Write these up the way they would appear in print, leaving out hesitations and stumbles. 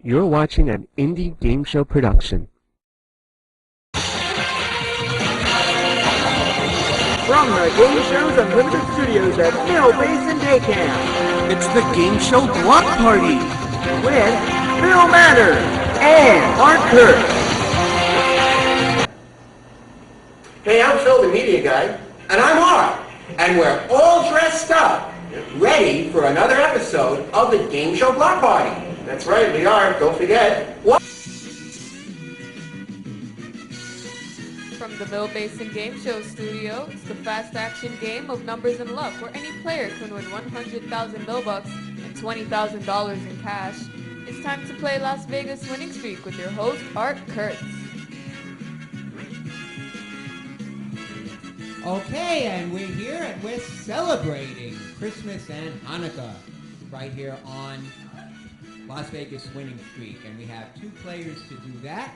You're watching an indie game show production. From the Game Shows Unlimited Studios at Mill Basin Day Camp, It's the Game Show Block Party with Bill Manor and Mark Kurtz. Hey, I'm Phil, the media guy, and I'm Mark, and we're all dressed up, ready for another episode of the Game Show Block Party. That's right, we are. Don't forget. What? From the Mill Basin Game Show studio, it's the fast action game of numbers and luck, where any player can win 100,000 millbucks and $20,000 in cash. It's time to play Las Vegas Winning Streak with your host, Art Kurtz. Okay, and we're here and we're celebrating Christmas and Hanukkah right here on Las Vegas Winning Streak. And we have two players to do that.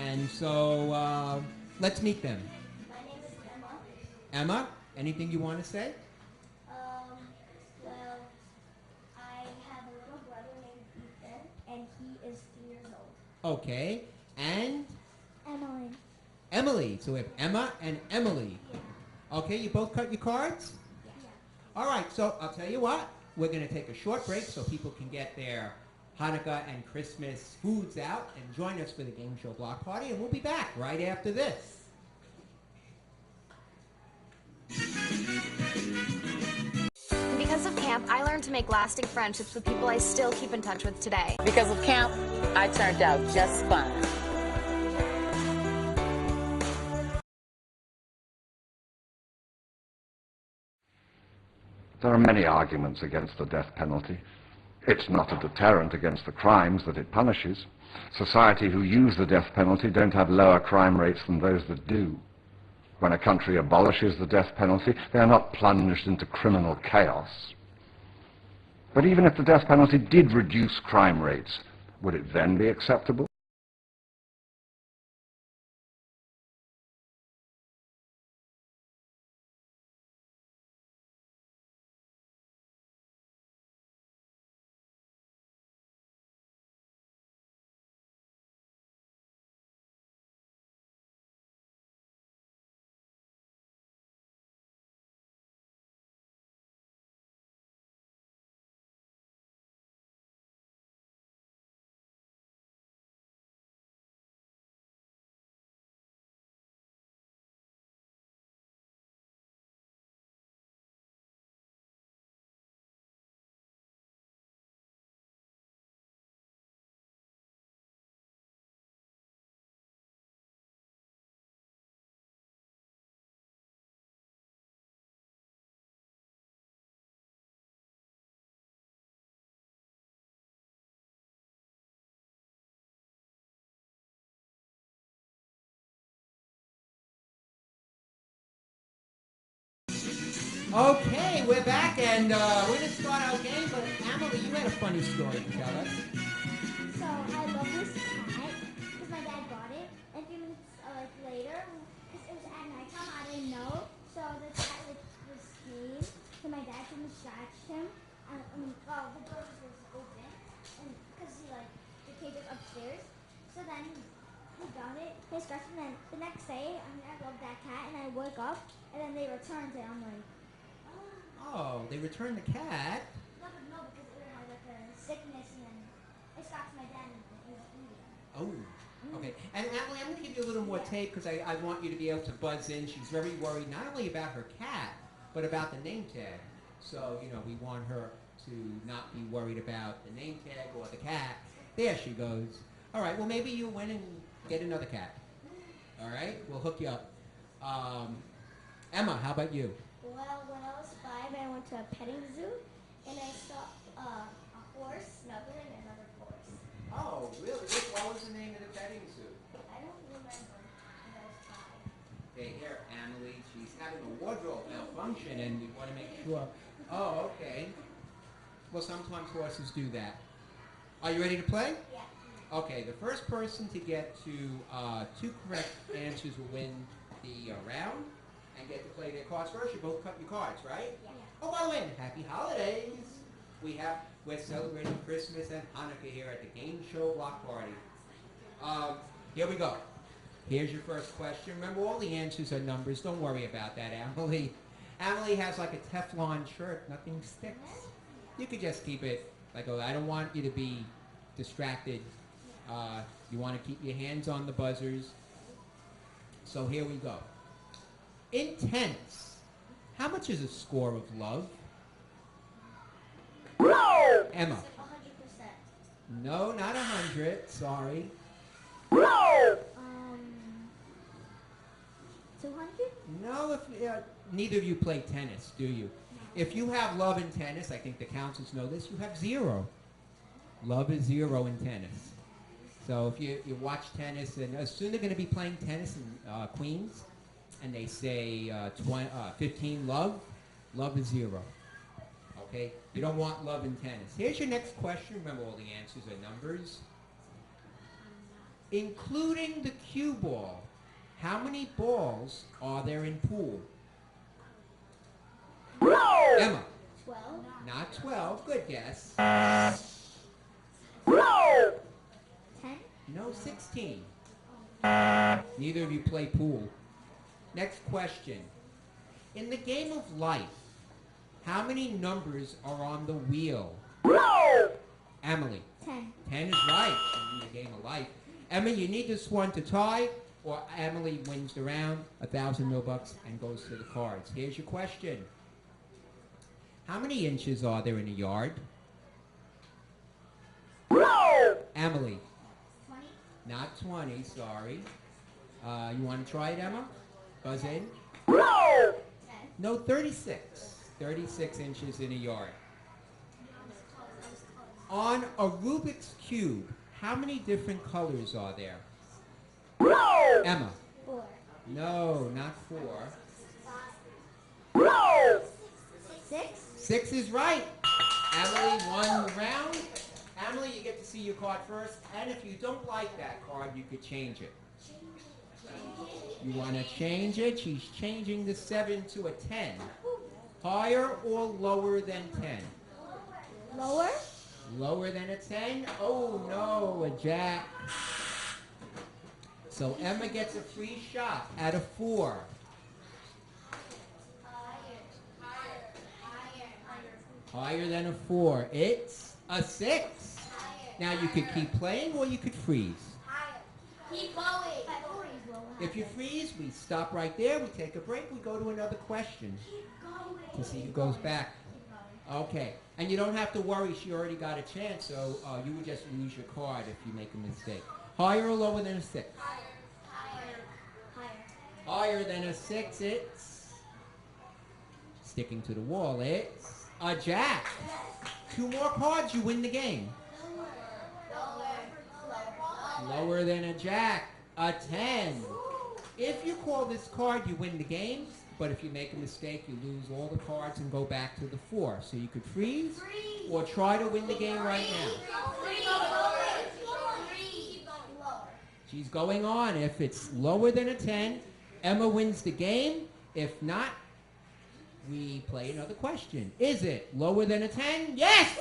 And so let's meet them. My name is Emma. Emma, anything you want to say? Well, I have a little brother named Ethan, and he is 3 years old. Okay, and Emily. Emily. So we have Emma and Emily. Yeah. Okay, you both cut your cards? Yeah. All right, so I'll tell you what. We're going to take a short break so people can get their Hanukkah and Christmas foods out and join us for the Game Show Block Party, and we'll be back right after this. Because of camp, I learned to make lasting friendships with people I still keep in touch with today. Because of camp, I turned out just fine. There are many arguments against the death penalty. It's not a deterrent against the crimes that it punishes. Society who use the death penalty don't have lower crime rates than those that do. When a country abolishes the death penalty, they are not plunged into criminal chaos. But even if the death penalty did reduce crime rates, would it then be acceptable? Okay, we're back, and we're going to start our game, but Emily, you had a funny story to tell us. So I love this cat because my dad bought it, and 3 minutes later, because it was at nighttime, I didn't know. So the cat was came, so my dad couldn't scratch him. The door was open, and because the cage was upstairs. So then he got it, he scratched him, and the next day, I loved that cat, and I woke up, and then they returned it. I'm like, Oh, they returned the cat. no, because it had a sickness, and then it scratched my dad, and it was eating. Oh, okay. And Emily, I'm going to give you a little more tape because I want you to be able to buzz in. She's very worried not only about her cat, but about the name tag. So, we want her to not be worried about the name tag or the cat. There she goes. All right, well, maybe you'll win and get another cat. All right, we'll hook you up. Emma, how about you? Well, when I was 5, I went to a petting zoo, and I saw a horse snuggling another horse. Oh, really? What was the name of the petting zoo? I don't remember when I was 5. Okay, here, Emily, she's having a wardrobe malfunction, and we want to make sure. Oh, okay. Well, sometimes horses do that. Are you ready to play? Yeah. Okay, the first person to get to 2 correct answers will win the round and get to play their cards first. You both cut your cards, right? Yeah. Oh, by the way, happy holidays. We have We're celebrating Christmas and Hanukkah here at the Game Show Block Party. Here we go. Here's your first question. Remember, all the answers are numbers. Don't worry about that, Emily. Emily has like a Teflon shirt. Nothing sticks. You could just keep it like, oh, I don't want you to be distracted. You want to keep your hands on the buzzers. So here we go. In tennis, how much is a score of love? Emma. 100%. No, not 100. Sorry. 200? No, neither of you play tennis, do you? If you have love in tennis, I think the counselors know this, you have 0. Love is 0 in tennis. So if you watch tennis, and soon they're going to be playing tennis in Queens, and they say 15 love is 0. Okay? You don't want love in tennis. Here's your next question. Remember, all the answers are numbers. Including the cue ball, how many balls are there in pool? Emma. 12. Not 12. Good guess. 10. No, 16. Neither of you play pool. Next question. In the game of life, how many numbers are on the wheel? Emily. 10. 10 is right in the game of life. Emma, you need this one to tie, or Emily wins the round, 1,000 $1,000 and goes to the cards. Here's your question. How many inches are there in a yard? Emily. 20. Not 20, sorry. You want to try it, Emma? Buzz in. 10. No, 36. 36 inches in a yard. On a Rubik's Cube, how many different colors are there? Emma. 4. No, not 4. 6. 6 is right. Emily won the round. Emily, you get to see your card first. And if you don't like that card, you could change it. You want to change it? She's changing the 7 to a 10. Higher or lower than 10? Lower. Lower than a 10? Oh no, a jack. So Emma gets a free shot at a 4. Higher than a 4. It's a 6. Now you could keep playing or you could freeze. Keep going. If you freeze, we stop right there. We take a break. We go to another question to see who goes back. Okay. And you don't have to worry. She already got a chance, so you would just lose your card if you make a mistake. Higher or lower than a 6? Higher than a 6, it's sticking to the wall. It's a jack. 2 more cards, you win the game. Lower than a jack, a 10. If you call this card, you win the game. But if you make a mistake, you lose all the cards and go back to the 4. So you could freeze or try to win the game right now. She's going on. If it's lower than a 10, Emma wins the game. If not, we play another question. Is it lower than a 10? Yes!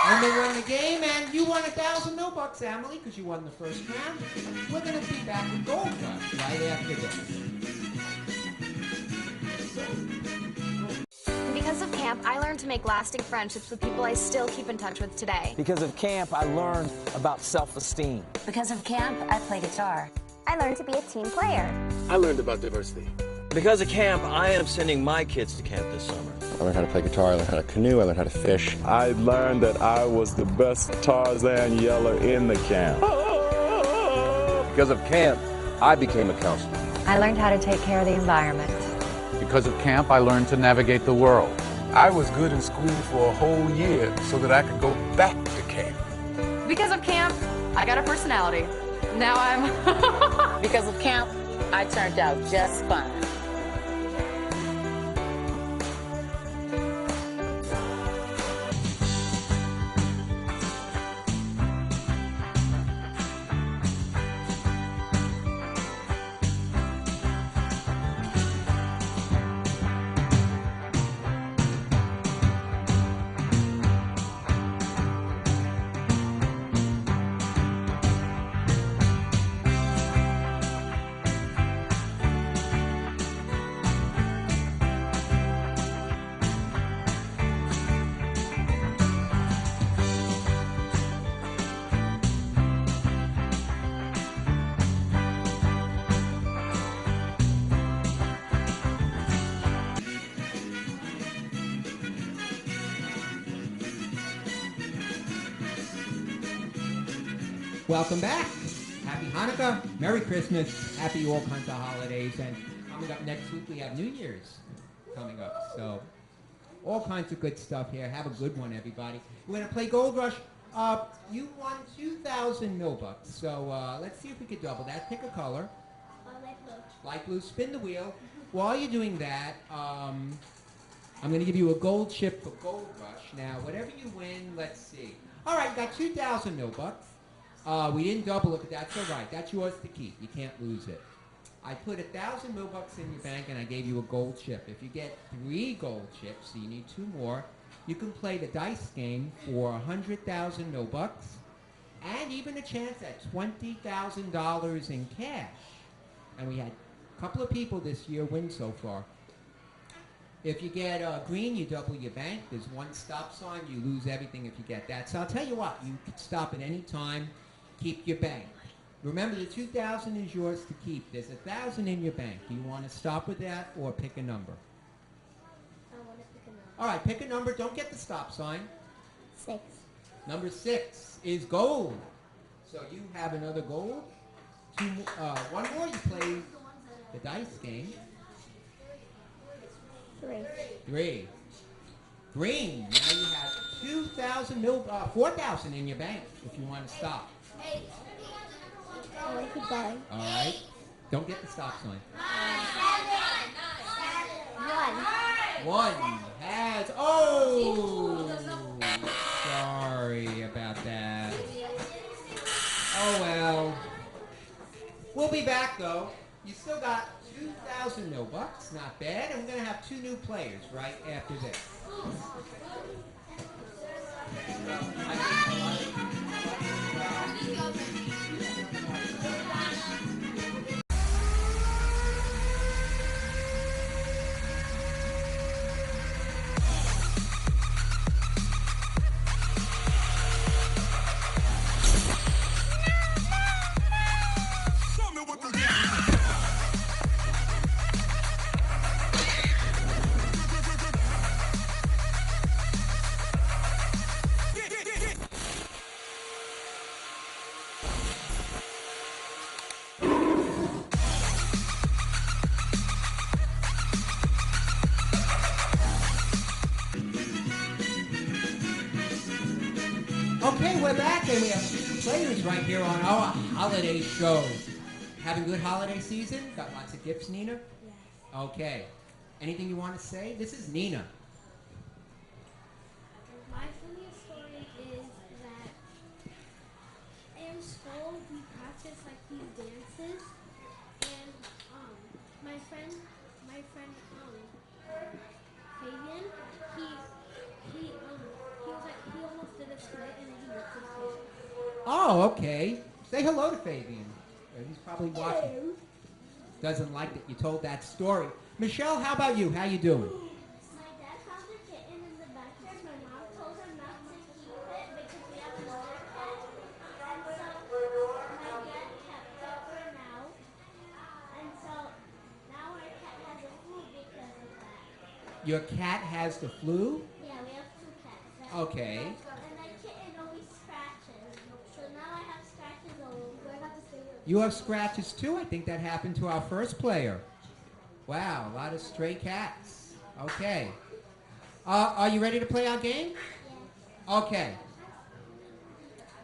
Emma won the game, and you won $1,000 Emily, because you won the first round. We're going to be back with Gold Rush right after this. Because of camp, I learned to make lasting friendships with people I still keep in touch with today. Because of camp, I learned about self-esteem. Because of camp, I play guitar. I learned to be a team player. I learned about diversity. Because of camp, I am sending my kids to camp this summer. I learned how to play guitar, I learned how to canoe, I learned how to fish. I learned that I was the best Tarzan yeller in the camp. Because of camp, I became a counselor. I learned how to take care of the environment. Because of camp, I learned to navigate the world. I was good in school for a whole year so that I could go back to camp. Because of camp, I got a personality. Now I'm... Because of camp, I turned out just fine. Welcome back. Happy Hanukkah, Merry Christmas, happy all kinds of holidays, and coming up next week we have New Year's coming up. So all kinds of good stuff here. Have a good one, everybody. We're going to play Gold Rush. You won 2,000 Millbucks, so let's see if we could double that. Pick a color. Light blue. Light blue. Spin the wheel. While you're doing that, I'm going to give you a gold chip for Gold Rush. Now, whatever you win, let's see. All right, got 2,000 Millbucks. We didn't double it, but that's all right. That's yours to keep. You can't lose it. I put 1,000 Millbucks in your bank, and I gave you a gold chip. If you get 3 gold chips, so you need 2 more, you can play the dice game for 100,000 Millbucks, and even a chance at $20,000 in cash. And we had a couple of people this year win so far. If you get green, you double your bank. There's 1 stop sign. You lose everything if you get that. So I'll tell you what, you can stop at any time. Keep your bank. Remember, the 2,000 is yours to keep. There's 1,000 in your bank. Do you want to stop with that or pick a number? I want to pick a number. All right, pick a number. Don't get the stop sign. 6. Number 6 is gold. So you have another gold. 1 more, you play the dice game. 3. Green. Now you have 4,000 in your bank if you want to stop. I want to keep going. All right. Don't get the stop sign. 1 has. Oh! Sorry about that. Oh well. We'll be back though. You still got 2,000 Millbucks. Not bad. And we're going to have 2 new players right after this. Okay, we're back and we have 2 players right here on our holiday show. Having a good holiday season? Got lots of gifts, Nina? Yes. Okay. Anything you want to say? This is Nina. My funniest story is that in school we practice like these dances, and my friend Fabian, he almost did a split and then he ripped his face. Oh, okay. Say hello to Fabian. He's probably watching. Doesn't like that you told that story. Michelle, how about you? How you doing? My dad found a kitten in the backyard. My mom told her not to keep it because we have another cat. And so my dad kept it for now. And so now our cat has a flu because of that. Your cat has the flu? Yeah, we have 2 cats. Okay. And that kitten always scratches. So now I have scratches all over. I have to stay with You have scratches too? I think that happened to our first player. Wow, a lot of stray cats. Okay. Are you ready to play our game? Yes. Okay.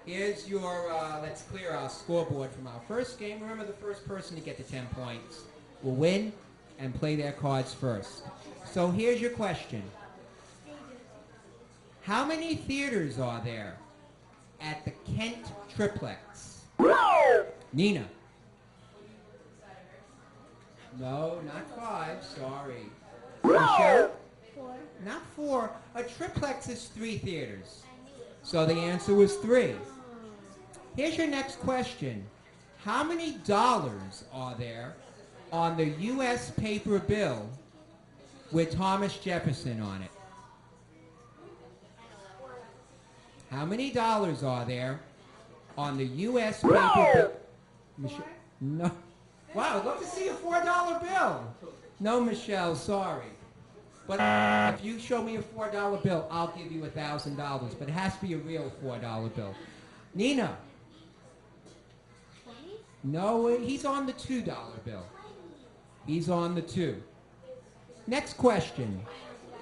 Here's your, let's clear our scoreboard from our first game. Remember, the first person to get the 10 points will win and play their cards first. So here's your question. How many theaters are there at the Kent Triplex? Nina. No, not 5. Sorry. Michelle? 4. Not 4. A triplex is 3 theaters. So the answer was 3. Here's your next question. How many dollars are there on the U.S. paper bill with Thomas Jefferson on it? How many dollars are there on the U.S. paper bill? No. Wow, I'd love to see a $4 bill. No, Michelle, sorry. But if you show me a $4 bill, I'll give you $1,000. But it has to be a real $4 bill. Nina, No, he's on the $2 bill. He's on the 2. Next question.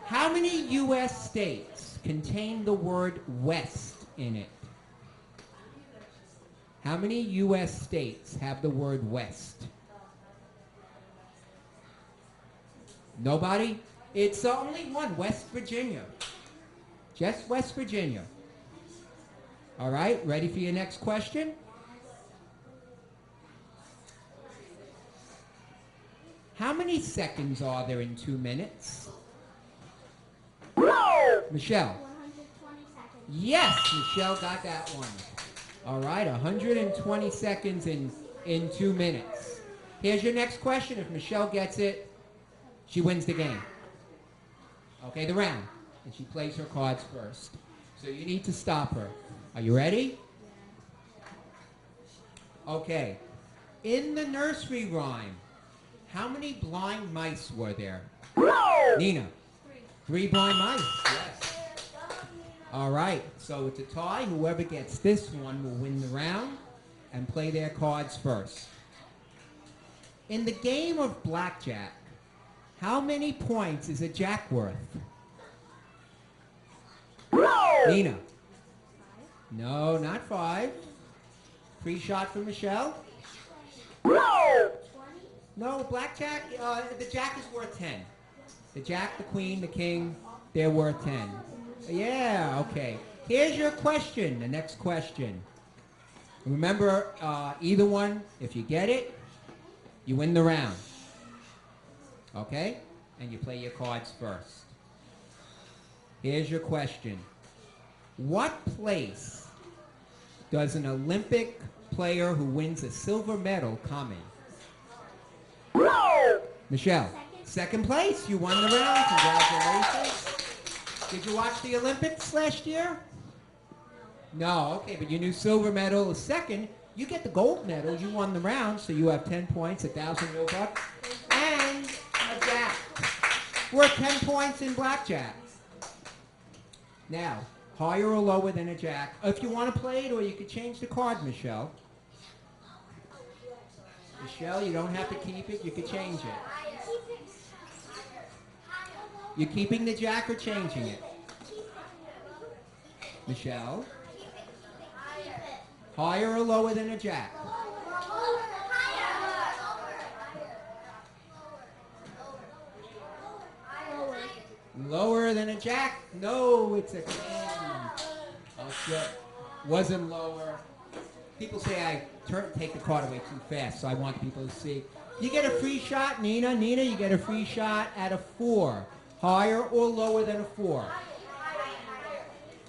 How many U.S. states contain the word West in it? How many U.S. states have the word West? Nobody? It's only one, West Virginia. Just West Virginia. All right, ready for your next question? How many seconds are there in 2 minutes? Michelle. 120 seconds. Yes, Michelle got that one. All right, 120 seconds in 2 minutes. Here's your next question. If Michelle gets it, she wins the game. Okay, the round. And she plays her cards first. So you need to stop her. Are you ready? Okay. In the nursery rhyme, how many blind mice were there? Nina. 3 blind mice. Yes. All right. So it's a tie. Whoever gets this one will win the round and play their cards first. In the game of blackjack, how many points is a jack worth? Nina. 5. No, not 5. Free shot for Michelle. 20. No, blackjack, the jack is worth 10. The jack, the queen, the king, they're worth 10. Yeah, okay. Here's your question, the next question. Remember, either one, if you get it, you win the round. Okay? And you play your cards first. Here's your question. What place does an Olympic player who wins a silver medal come in? Michelle. Second place. You won the round. Congratulations. Did you watch the Olympics last year? No. Okay, but you knew silver medal is second. You get the gold medal. You won the round, so you have 10 points, 1,000 $1,000, and a jack. Worth 10 points in blackjack. Now, higher or lower than a jack. If you want to play it, or you could change the card, Michelle. Michelle, you don't have to keep it. You could change it. You're keeping the jack or changing it? Michelle? Higher or lower than a jack? Lower than a jack? No, it's a 10. Okay. Wasn't lower. People say I take the card away too fast, so I want people to see. You get a free shot, Nina. Nina, you get a free shot at a 4. Higher or lower than a 4?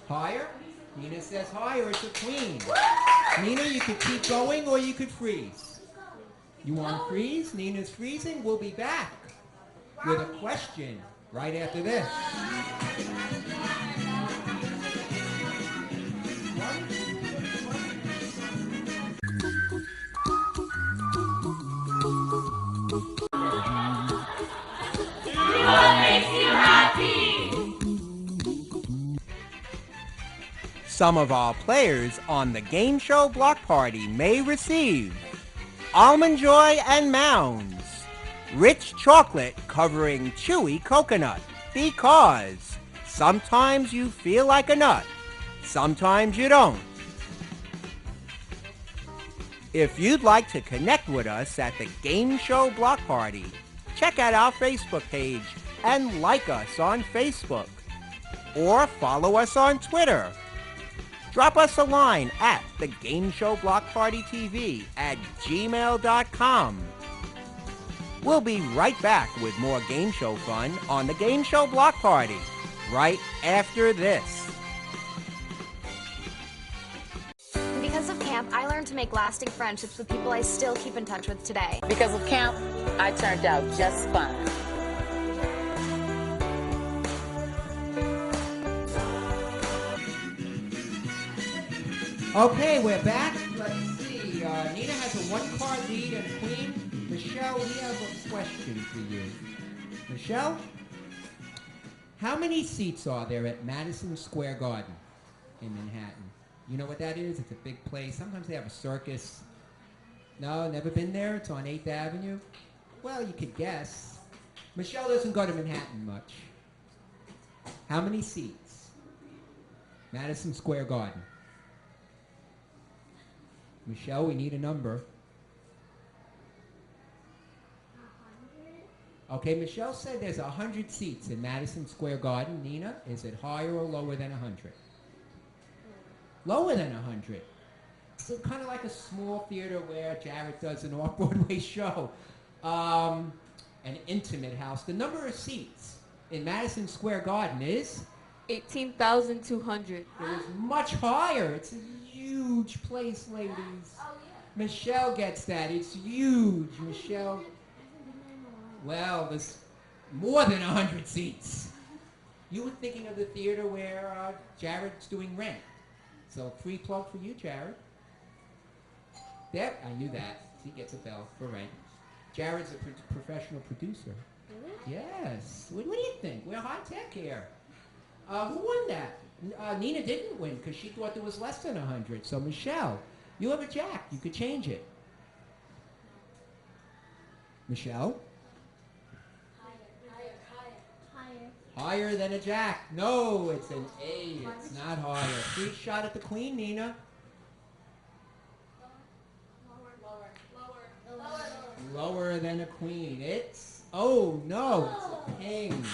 Higher? Nina says higher. It's a queen. Nina, you could keep going or you could freeze. You want to freeze? Nina's freezing. We'll be back with a question right after this. Some of our players on the game show Block Party may receive Almond Joy and Mounds, rich chocolate covering chewy coconut, because sometimes you feel like a nut, sometimes you don't. If you'd like to connect with us at the Game Show Block Party, check out our Facebook page and like us on Facebook, or follow us on Twitter. Drop us a line at thegameshowblockpartytv@gmail.com. We'll be right back with more game show fun on the Game Show Block Party, right after this. Because of camp, I learned to make lasting friendships with people I still keep in touch with today. Because of camp, I turned out just fine. Okay, we're back. Let's see. Nina has a 1-card lead and a queen. Michelle, we have a question for you. Michelle, how many seats are there at Madison Square Garden in Manhattan? You know what that is? It's a big place. Sometimes they have a circus. No, never been there? It's on 8th Avenue? Well, you could guess. Michelle doesn't go to Manhattan much. How many seats? Madison Square Garden. Michelle, we need a number. 100. Okay, Michelle said there's 100 seats in Madison Square Garden. Nina, is it higher or lower than 100? Lower than 100. So kind of like a small theater where Jared does an off-Broadway show. An intimate house. The number of seats in Madison Square Garden is? 18,200. It was much higher. It's a huge place, ladies. Oh, yeah. Michelle gets that. It's huge. Michelle. Well, there's more than 100 seats. You were thinking of the theater where Jared's doing Rent. So free plug for you, Jared. There, I knew that. He gets a bell for Rent. Jared's a professional producer. Really? Yes. What do you think? We're high tech here. Who won that? Nina didn't win because she thought there was less than 100. So Michelle, you have a jack. You could change it. Michelle? Higher. Higher than a jack. No, it's an 8. It's not higher. Free shot at the queen, Nina. Lower than a queen. It's, oh no, it's a king.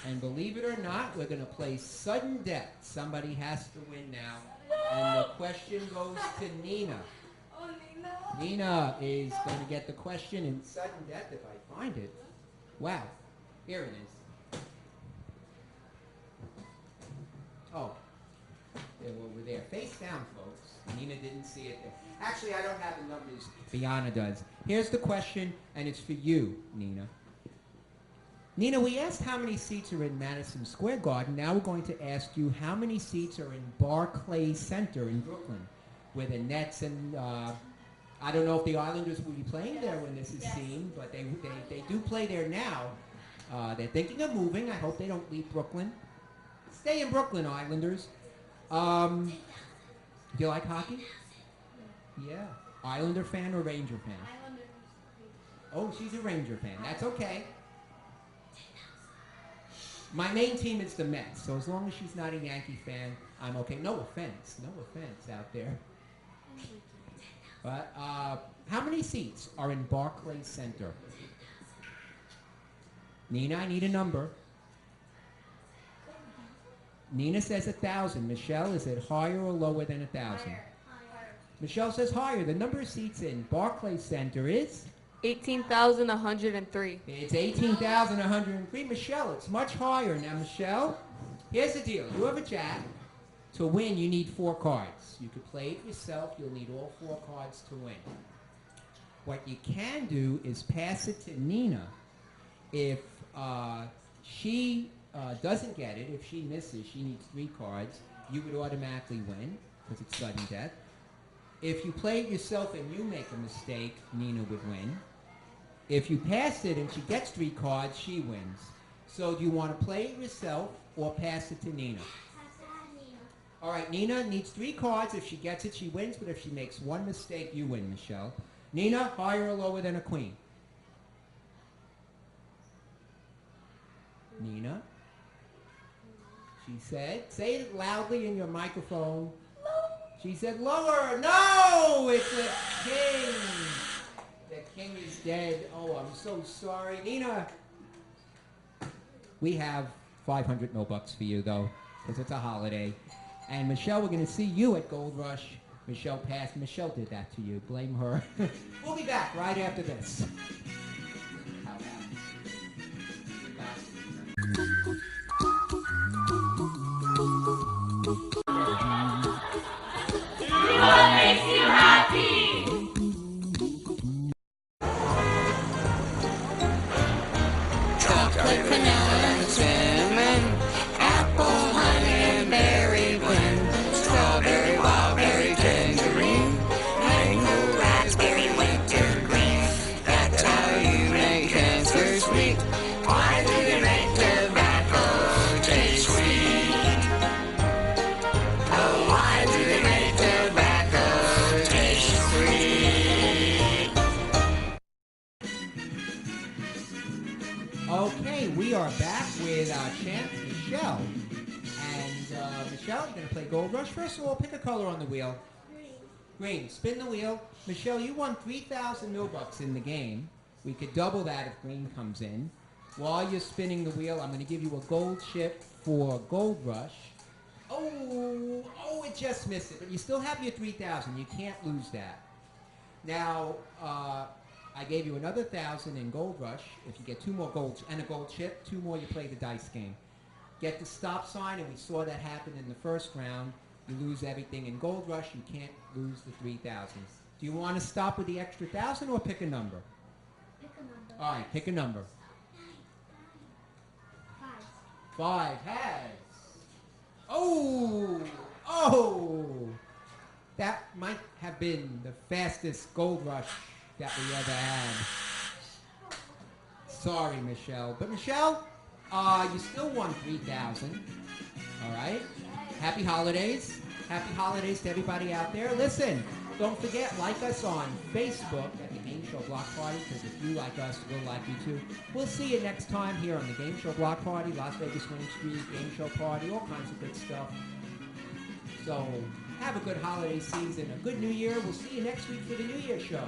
And believe it or not, we're going to play sudden death. Somebody has to win now. And the question goes to Nina. Nina is going to get the question in sudden death if I find it. Wow. Here it is. Oh. They're over there. Face down, folks. Nina didn't see it there. Actually, I don't have the numbers. Bianna does. Here's the question, and it's for you, Nina. Nina, we asked how many seats are in Madison Square Garden. Now we're going to ask you how many seats are in Barclays Center in Brooklyn, where the Nets and, I don't know if the Islanders will be playing there when this is seen, but they do play there now. They're thinking of moving. I hope they don't leave Brooklyn. Stay in Brooklyn, Islanders. Do you like hockey? Yeah. Islander fan or Ranger fan? Islanders. Oh, she's a Ranger fan. That's okay. My main team is the Mets, so as long as she's not a Yankee fan, I'm okay. No offense out there. But how many seats are in Barclays Center? Nina, I need a number. Nina says 1,000. Michelle, is it higher or lower than 1,000? Michelle says higher. The number of seats in Barclays Center is? 18,103. It's 18,103. Michelle, it's much higher. Now, Michelle, here's the deal. You have a jack. To win, you need 4 cards. You could play it yourself. You'll need all 4 cards to win. What you can do is pass it to Nina. If she doesn't get it, if she misses, she needs 3 cards, you would automatically win because it's sudden death. If you play it yourself and you make a mistake, Nina would win. If you pass it and she gets 3 cards, she wins. So do you want to play it yourself or pass it to Nina? All right, Nina needs 3 cards. If she gets it, she wins. But if she makes 1 mistake, you win, Michelle. Nina, higher or lower than a queen? Nina? She said, say it loudly in your microphone. She said lower. No, it's a king. The king is dead. Oh, I'm so sorry. Nina, we have 500 $500 for you, though, because it's a holiday. And Michelle, we're going to see you at Gold Rush. Michelle passed. Michelle did that to you. Blame her. We'll be back right after this. How about What makes you happy? Chocolate, vanilla, and cinnamon, apple, honey, and berry blend, strawberry, wildberry, tangerine, mango, raspberry, wintergreen. That's how you going to play Gold Rush. First of all, pick a color on the wheel. Green. Spin the wheel. Michelle, you won 3,000 Millbucks in the game. We could double that if green comes in. While you're spinning the wheel, I'm going to give you a gold chip for Gold Rush. Oh, it just missed it. But you still have your 3,000. You can't lose that. Now, I gave you another 1,000 in Gold Rush. If you get 2 more golds and a gold chip, 2 more, you play the dice game. Get the stop sign, and we saw that happen in the first round. You lose everything in Gold Rush. You can't lose the 3,000. Do you want to stop with the extra 1,000 or pick a number? Pick a number. All right, pick a number. 5 heads. Oh! That might have been the fastest Gold Rush that we ever had. Sorry, Michelle. But Michelle, you still won 3,000. All right? Happy holidays. Happy holidays to everybody out there. Listen, don't forget, like us on Facebook at the Game Show Block Party, because if you like us, we'll like you too. We'll see you next time here on the Game Show Block Party, Las Vegas Winning Streak, Game Show Party, all kinds of good stuff. So, have a good holiday season, a good New Year. We'll see you next week for the New Year show.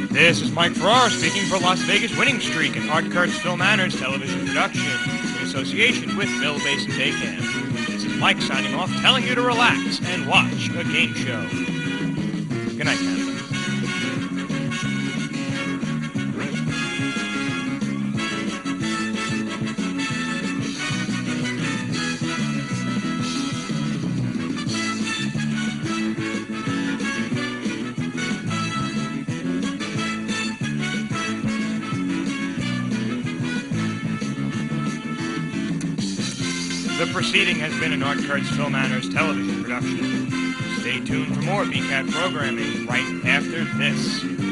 This is Mike Farrar speaking for Las Vegas Winning Streak and Art Kurtz Phil Manners television production in association with Mill Basin Day Camp. This is Mike signing off, telling you to relax and watch a game show. Good night, Canada. The proceeding has been an Art Kurtz Phil Manners television production. Stay tuned for more BCAT programming right after this.